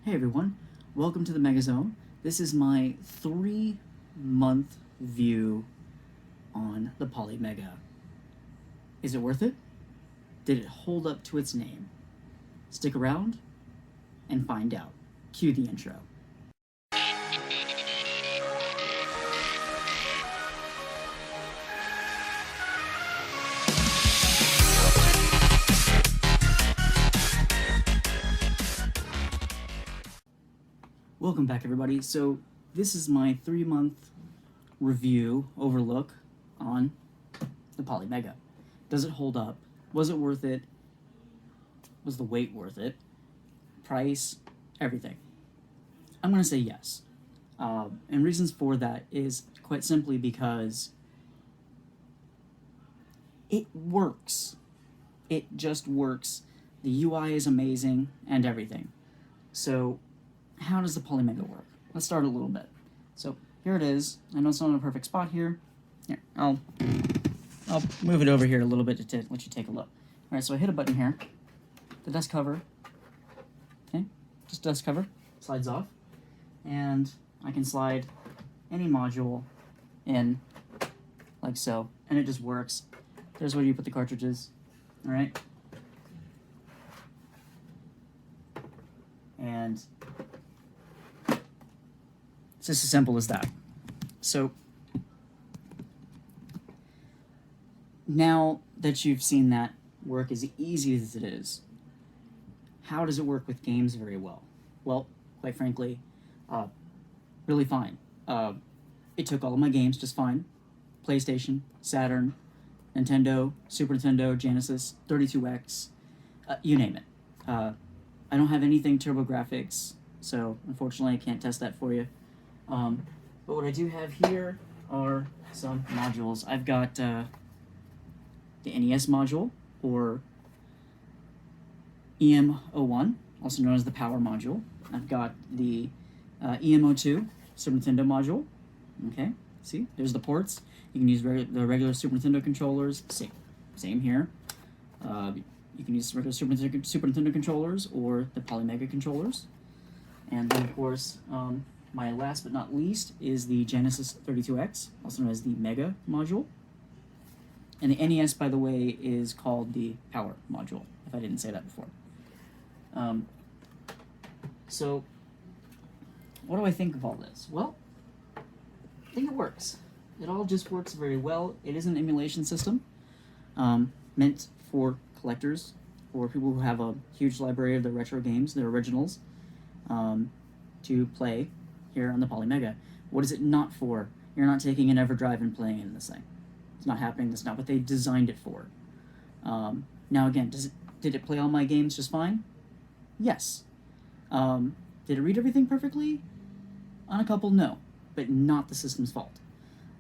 Hey everyone, welcome to the Megazone. This is my 3-month view on the Polymega. Is it worth it? Did it hold up to its name? Stick around and find out. Cue the intro. Welcome back everybody. So this is my 3-month review overlook on the Polymega. Does it hold up? Was it worth it? Was the wait worth it? Price? Everything. I'm going to say yes. And reasons for that is quite simply because it works. It just works. The UI is amazing and everything. So how does the Polymega work? Let's start a little bit. So here it is. I know it's not in a perfect spot here. Here, I'll move it over here a little bit to let you take a look. All right, so I hit a button here. The dust cover, okay, just dust cover, slides off, and I can slide any module in like so, and it just works. There's where you put the cartridges, all right? And it's just as simple as that. So now that you've seen that work as easy as it is, how does it work with games very well? Well, quite frankly, really fine. It took all of my games just fine. PlayStation, Saturn, Nintendo, Super Nintendo, Genesis, 32X, you name it. I don't have anything TurboGrafx, so unfortunately I can't test that for you. But what I do have here are some modules. I've got the NES module, or EM01, also known as the power module. I've got the EM02 Super Nintendo module. Okay, see, there's the ports. You can use the regular Super Nintendo controllers. Same here. You can use regular Super Nintendo controllers or the Polymega controllers. And then, of course, my last but not least is the Genesis 32X, also known as the Mega module. And the NES, by the way, is called the Power module, if I didn't say that before. So, what do I think of all this? Well, I think it works. It all just works very well. It is an emulation system meant for collectors, or people who have a huge library of their retro games, their originals, to play here on the Polymega. What is it not for? You're not taking an EverDrive and playing it in this thing. It's not happening. That's not what they designed it for. Now again, did it play all my games just fine? Yes. Did it read everything perfectly? On a couple, no. But not the system's fault.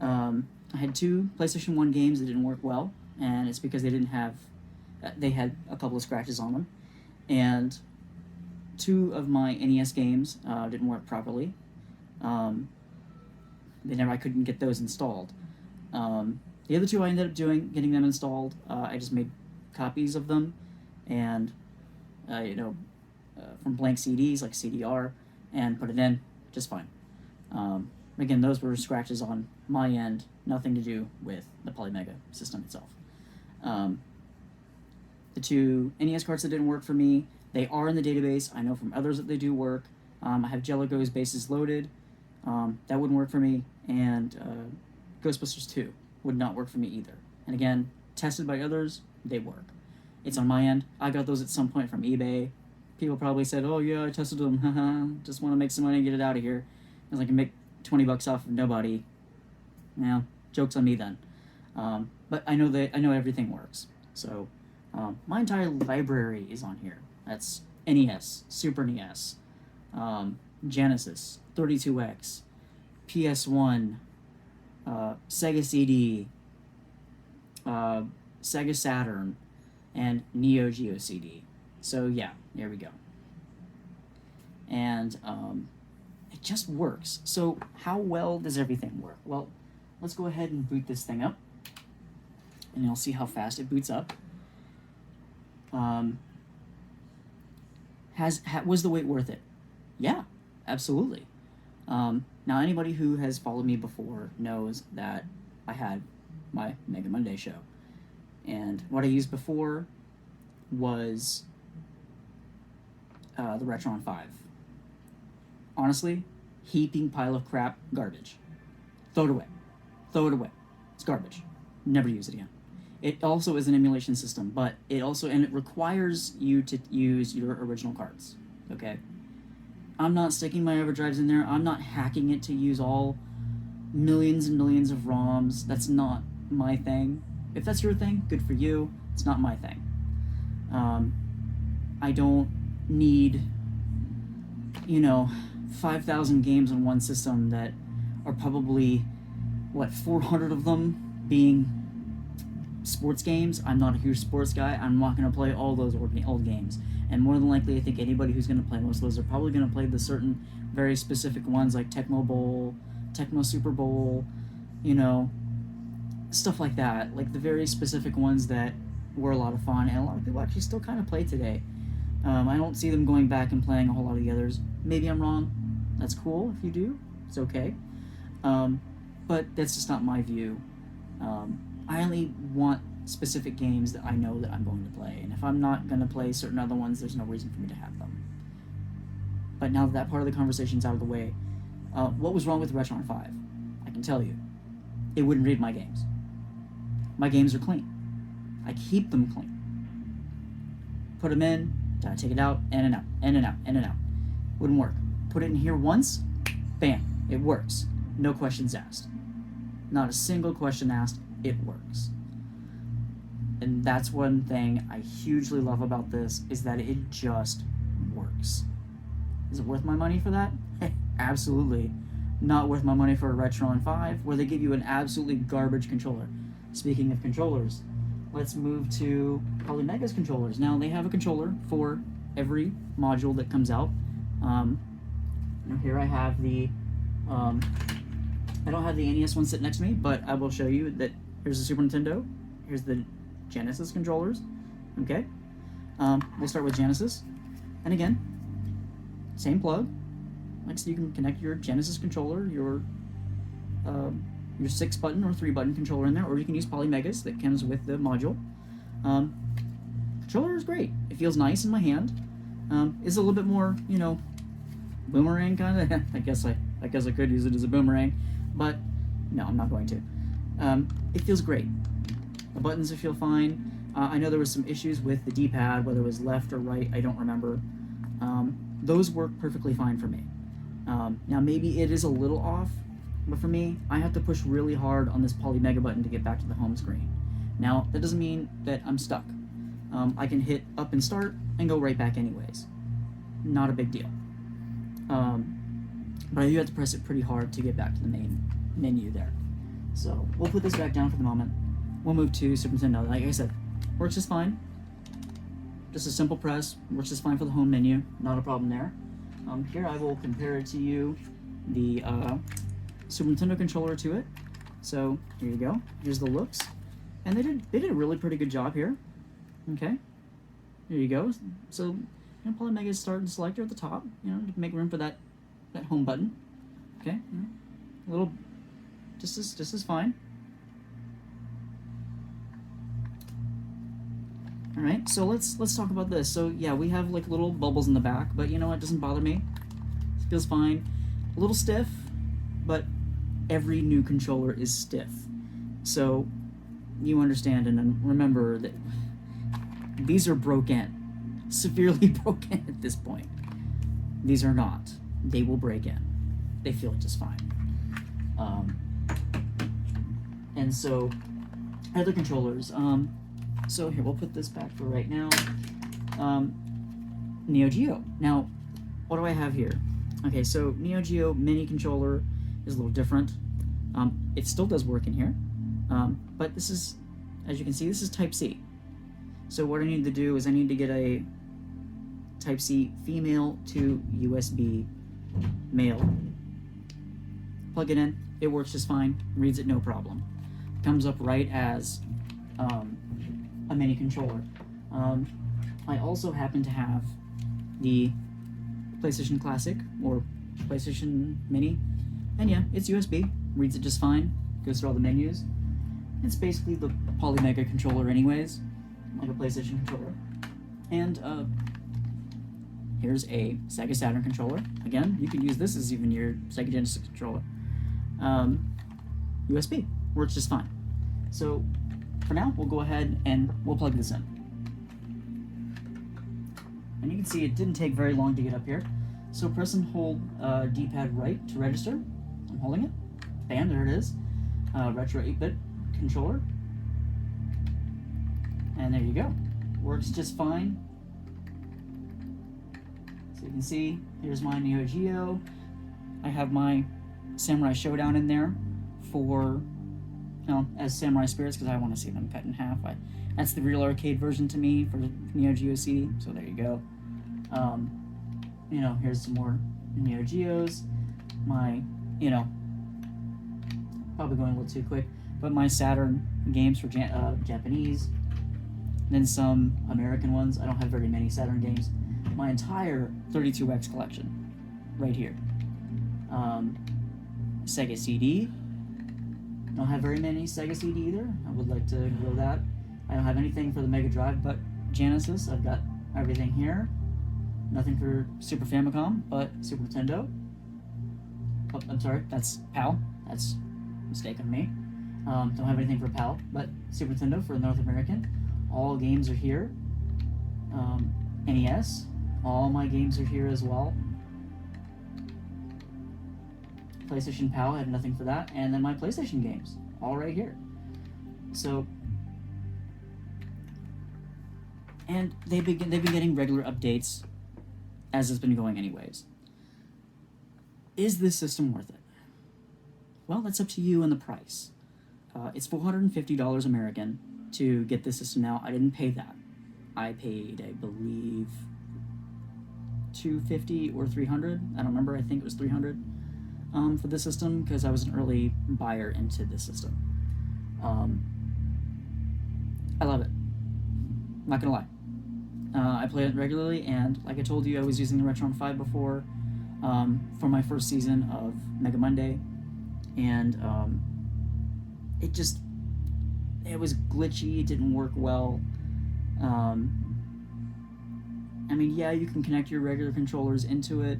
I had 2 PlayStation 1 games that didn't work well, and it's because they didn't have... they had a couple of scratches on them. And 2 of my NES games didn't work properly. I couldn't get those installed. The other 2 I ended up getting them installed. I just made copies of them, and from blank CDs like CDR, and put it in just fine. Again, those were scratches on my end, nothing to do with the Polymega system itself. The 2 NES cards that didn't work for me, they are in the database. I know from others that they do work. I have Jellicoe's Bases Loaded. That wouldn't work for me. And Ghostbusters 2 would not work for me either. And again, tested by others, they work. It's on my end. I got those at some point from eBay. People probably said, oh yeah, I tested them. Haha, just want to make some money and get it out of here. Because I can make 20 bucks off of nobody. Now, joke's on me then. But I know everything works. So my entire library is on here. That's NES, Super NES, Genesis, 32X, PS1, Sega CD, Sega Saturn, and Neo Geo CD. So yeah, there we go. And it just works. So how well does everything work? Well, let's go ahead and boot this thing up, and you'll see how fast it boots up. Was the wait worth it? Yeah, absolutely. Now, anybody who has followed me before knows that I had my Mega Monday show. And what I used before was the Retron 5. Honestly, heaping pile of crap, garbage. Throw it away. Throw it away. It's garbage. Never use it again. It also is an emulation system, but it requires you to use your original cards. Okay? I'm not sticking my overdrives in there. I'm not hacking it to use all millions and millions of ROMs. That's not my thing. If that's your thing, good for you. It's not my thing. I don't need, 5,000 games on one system that are probably, 400 of them being sports games. I'm not a huge sports guy. I'm not going to play all those old games. And more than likely, I think anybody who's going to play most of those are probably going to play the certain very specific ones like Tecmo Bowl, Tecmo Super Bowl, stuff like that. Like the very specific ones that were a lot of fun, and a lot of people actually still kind of play today. I don't see them going back and playing a whole lot of the others. Maybe I'm wrong. That's cool if you do. It's okay. But that's just not my view. I only want specific games that I know that I'm going to play, and if I'm not going to play certain other ones, there's no reason for me to have them. But now that part of the conversation's out of the way, what was wrong with Retron 5? I can tell you. It wouldn't read my games. My games are clean. I keep them clean. Put them in, then I take it out, in and out, in and out, in and out. Wouldn't work. Put it in here once, bam, it works. No questions asked. Not a single question asked, it works. And that's one thing I hugely love about this, is that it just works. Is it worth my money for that? Absolutely. Not worth my money for a Retron 5, where they give you an absolutely garbage controller. Speaking of controllers, let's move to Polymega's controllers. Now, they have a controller for every module that comes out. Here I have the... I don't have the NES one sitting next to me, but I will show you that here's the Super Nintendo, here's the Genesis controllers, okay? We'll start with Genesis, and again, same plug. Like, so you can connect your Genesis controller, your 6-button or 3-button controller in there, or you can use Polymegas that comes with the module. Controller is great. It feels nice in my hand. It's a little bit more, boomerang kind of. I guess I could use it as a boomerang, but no, I'm not going to. It feels great. The buttons feel fine. I know there was some issues with the D-pad, whether it was left or right, I don't remember. Those work perfectly fine for me. Now maybe it is a little off, but for me, I have to push really hard on this Polymega button to get back to the home screen. Now, that doesn't mean that I'm stuck. I can hit up and start and go right back anyways. Not a big deal. But I do have to press it pretty hard to get back to the main menu there. So we'll put this back down for the moment. We'll move to Super Nintendo. Like I said, works just fine. Just a simple press, works just fine for the home menu. Not a problem there. Here I will compare it to you, the Super Nintendo controller to it. So here you go. Here's the looks, and they did a really pretty good job here. Okay, here you go. So Polymega's start and selector at the top, to make room for that home button. Okay, a little, just as fine. All right, so let's talk about this. So yeah, we have like little bubbles in the back, but you know what? It doesn't bother me. It feels fine. A little stiff, but every new controller is stiff. So you understand and remember that these are broken, severely broken at this point. These are not. They will break in. They feel just fine. And so other controllers. So here, we'll put this back for right now. Neo Geo. Now, what do I have here? Okay, so Neo Geo mini controller is a little different. It still does work in here, but this is, as you can see, this is Type-C. So what I need to do is I need to get a Type-C female to USB male. Plug it in, it works just fine, reads it no problem. Comes up right as a mini controller. I also happen to have the PlayStation Classic or PlayStation Mini, and yeah, it's USB, reads it just fine, goes through all the menus. It's basically the Polymega controller anyways, like a PlayStation controller. And here's a Sega Saturn controller. Again, you can use this as even your Sega Genesis controller. USB, works just fine. So for now, we'll go ahead and we'll plug this in. And you can see it didn't take very long to get up here. So press and hold D-pad right to register. I'm holding it. Bam, there it is. Retro 8-bit controller. And there you go. Works just fine. So you can see, here's my Neo Geo. I have my Samurai Showdown in there for, as Samurai Spirits, because I want to see them cut in half. That's the real arcade version to me for Neo Geo CD, so there you go. Here's some more Neo Geos. My, probably going a little too quick, but my Saturn games for Japanese, then some American ones. I don't have very many Saturn games. My entire 32X collection, right here. Sega CD. Don't have very many Sega CD either. I would like to grow that. I don't have anything for the Mega Drive but Genesis. I've got everything here. Nothing for Super Famicom, but Super Nintendo. Oh, I'm sorry, that's PAL. That's a mistake on me. Don't have anything for PAL, but Super Nintendo for North American. All games are here. NES. All my games are here as well. PlayStation PAL, I have nothing for that. And then my PlayStation games, all right here. So, and they've been getting regular updates as it's been going anyways. Is this system worth it? Well, that's up to you and the price. It's $450 American to get this system now. I didn't pay that. I paid, I believe, $250 or $300. I don't remember. I think it was $300 for the system because I was an early buyer into this system. I love it. Not gonna lie. I play it regularly, and like I told you, I was using the Retron 5 before for my first season of Mega Monday, and it was glitchy. It didn't work well. I mean, yeah, you can connect your regular controllers into it,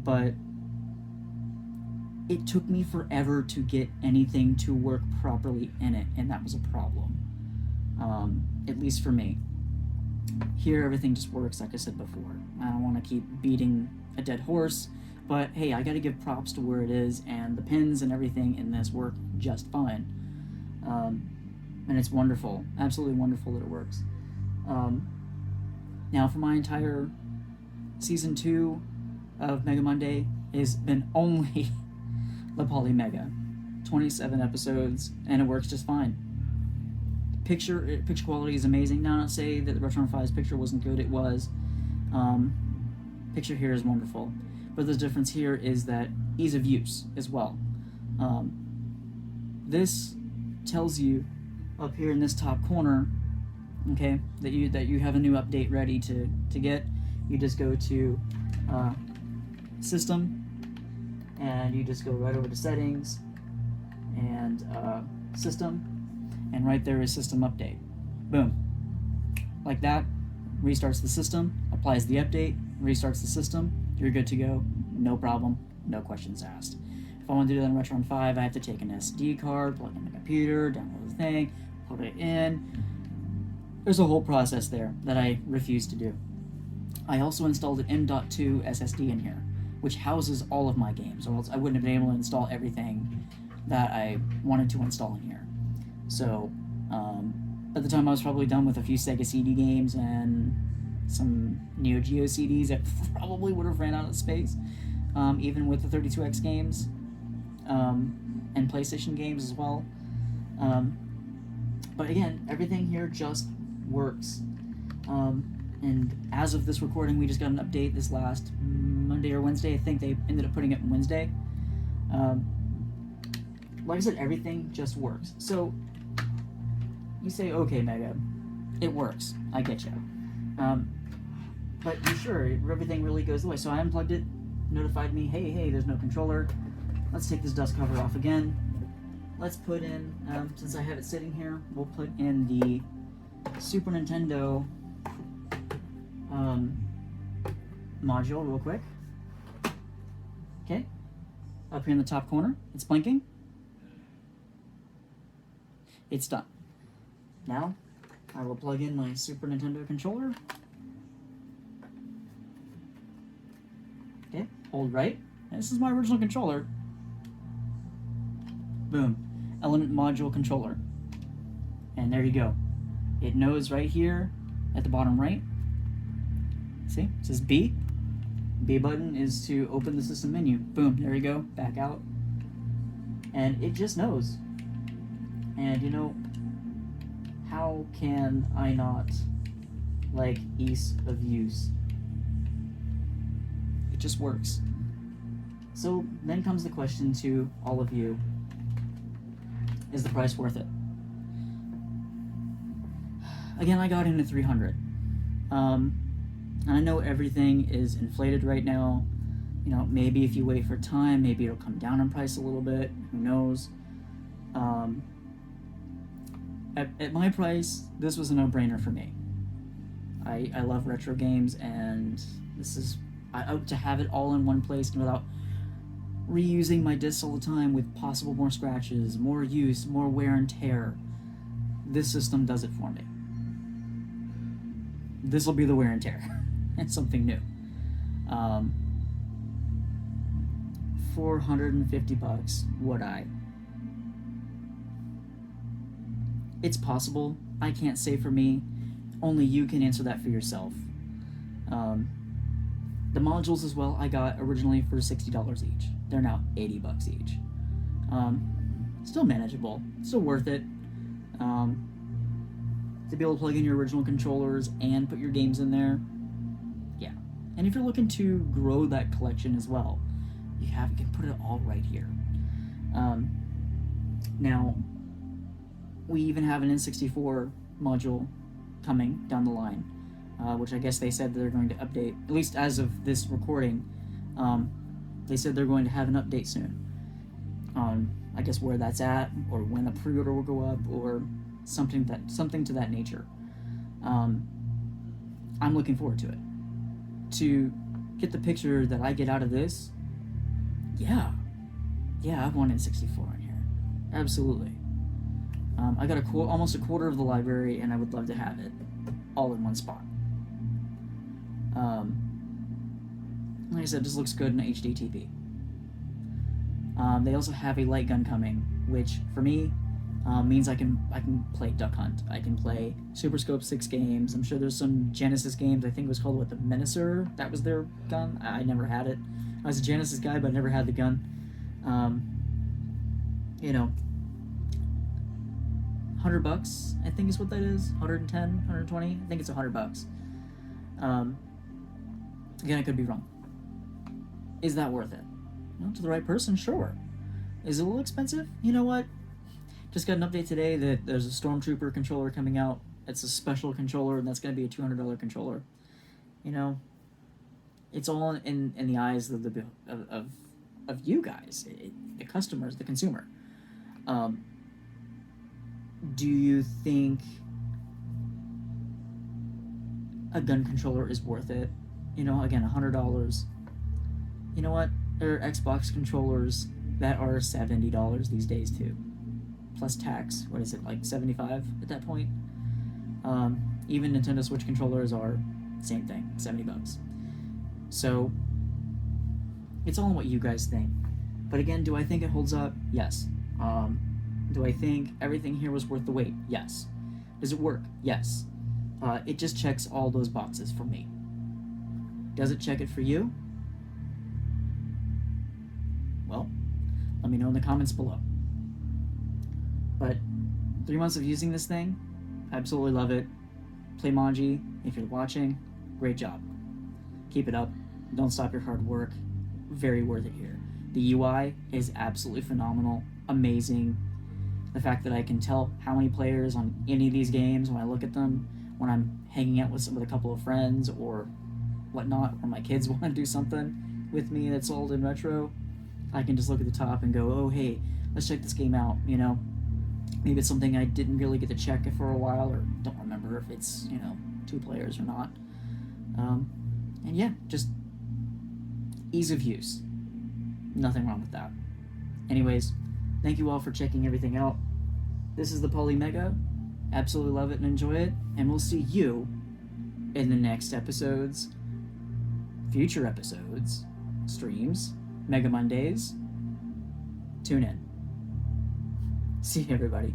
but it took me forever to get anything to work properly in it, and that was a problem, at least for me. Here, everything just works, like I said before. I don't want to keep beating a dead horse, but hey, I gotta give props to where it is, and the pins and everything in this work just fine. And it's wonderful, absolutely wonderful that it works. Now, for my entire Season 2 of Mega Monday has been only the Polymega. 27 episodes, and it works just fine. Picture quality is amazing. Now, not say that the Retron 5's picture wasn't good, it was. Picture here is wonderful. But the difference here is that ease of use as well. This tells you up here in this top corner, okay, that you have a new update ready to get. You just go to System, and you just go right over to Settings, and System, and right there is System Update. Boom. Like that, restarts the system, applies the update, restarts the system, you're good to go, no problem, no questions asked. If I want to do that on Retron 5, I have to take an SD card, plug in the computer, download the thing, put it in. There's a whole process there that I refuse to do. I also installed an M.2 SSD in here, which houses all of my games, or else I wouldn't have been able to install everything that I wanted to install in here. So, at the time I was probably done with a few Sega CD games and some Neo Geo CDs that probably would have ran out of space, even with the 32X games, and PlayStation games as well. But again, everything here just works. And as of this recording, we just got an update this last Monday or Wednesday. I think they ended up putting it Wednesday. Like I said, everything just works. So, you say, okay, Mega, it works. I get you. But be sure, everything really goes the way. So I unplugged it, notified me, hey, there's no controller. Let's take this dust cover off again. Let's put in, since I have it sitting here, we'll put in the Super Nintendo module real quick. Okay, up here in the top corner, it's blinking. It's done. Now, I will plug in my Super Nintendo controller. Okay, hold right. And this is my original controller. Boom. Element module controller. And there you go. It knows right here at the bottom right. See? It says B. B button is to open the system menu. Boom. There you go. Back out. And it just knows. And you know, how can I not like ease of use? It just works. So then comes the question to all of you. Is the price worth it? Again, I got in at $300. And I know everything is inflated right now. You know, maybe if you wait for time, maybe it'll come down in price a little bit. Who knows? At my price, this was a no-brainer for me. I love retro games, and this is to have it all in one place and without reusing my discs all the time with possible more scratches, more use, more wear and tear. This system does it for me. This will be the wear and tear. It's something new. $450, would I? It's possible. I can't say for me. Only you can answer that for yourself. The modules as well, I got originally for $60 each. They're now $80 each. Still manageable. Still worth it. To be able to plug in your original controllers and put your games in there. Yeah. And if you're looking to grow that collection as well, you can put it all right here. Now, we even have an N64 module coming down the line, which I guess they said they're going to update, at least as of this recording. They said they're going to have an update soon. I guess where that's at, or when a pre-order will go up, or something to that nature. I'm looking forward to it. To get the picture that I get out of this, yeah, I want N64 in here, absolutely. I got almost a quarter of the library, and I would love to have it all in one spot. Like I said, this looks good in HD TV. They also have a light gun coming, which for me means I can play Duck Hunt. I can play Super Scope 6 games. I'm sure there's some Genesis games. I think it was called the Menacer. That was their gun. I never had it. I was a Genesis guy, but I never had the gun. You know, $100, I think is what that is. 110, 120. I think it's $100. Again, I could be wrong. Is that worth it? Well, to the right person, sure. Is it a little expensive? You know what? Just got an update today that there's a Stormtrooper controller coming out. It's a special controller, and that's going to be a $200 controller. You know, it's all in the eyes of you guys, the customers, the consumer. Do you think a gun controller is worth it? You know, again, $100. You know what? There are Xbox controllers that are $70 these days too, plus tax. What is it, like $75 at that point? Even Nintendo Switch controllers are same thing, $70. So it's all in what you guys think. But again, do I think it holds up? Yes. Do I think everything here was worth the wait? Yes. Does it work? Yes. It just checks all those boxes for me. Does it check it for you? Well, let me know in the comments below. But 3 months of using this thing, absolutely love it. Polymega, if you're watching, great job. Keep it up. Don't stop your hard work. Very worth it here. The UI is absolutely phenomenal, amazing. The fact that I can tell how many players on any of these games when I look at them, when I'm hanging out with a couple of friends, or whatnot, or my kids want to do something with me that's old and retro, I can just look at the top and go, oh, hey, let's check this game out, you know? Maybe it's something I didn't really get to check for a while, or don't remember if it's, you know, 2 players or not. And yeah, just ease of use. Nothing wrong with that. Anyways, thank you all for checking everything out. This is the Polymega. Absolutely love it and enjoy it. And we'll see you in the next episodes, future episodes, streams, Mega Mondays. Tune in. See you, everybody.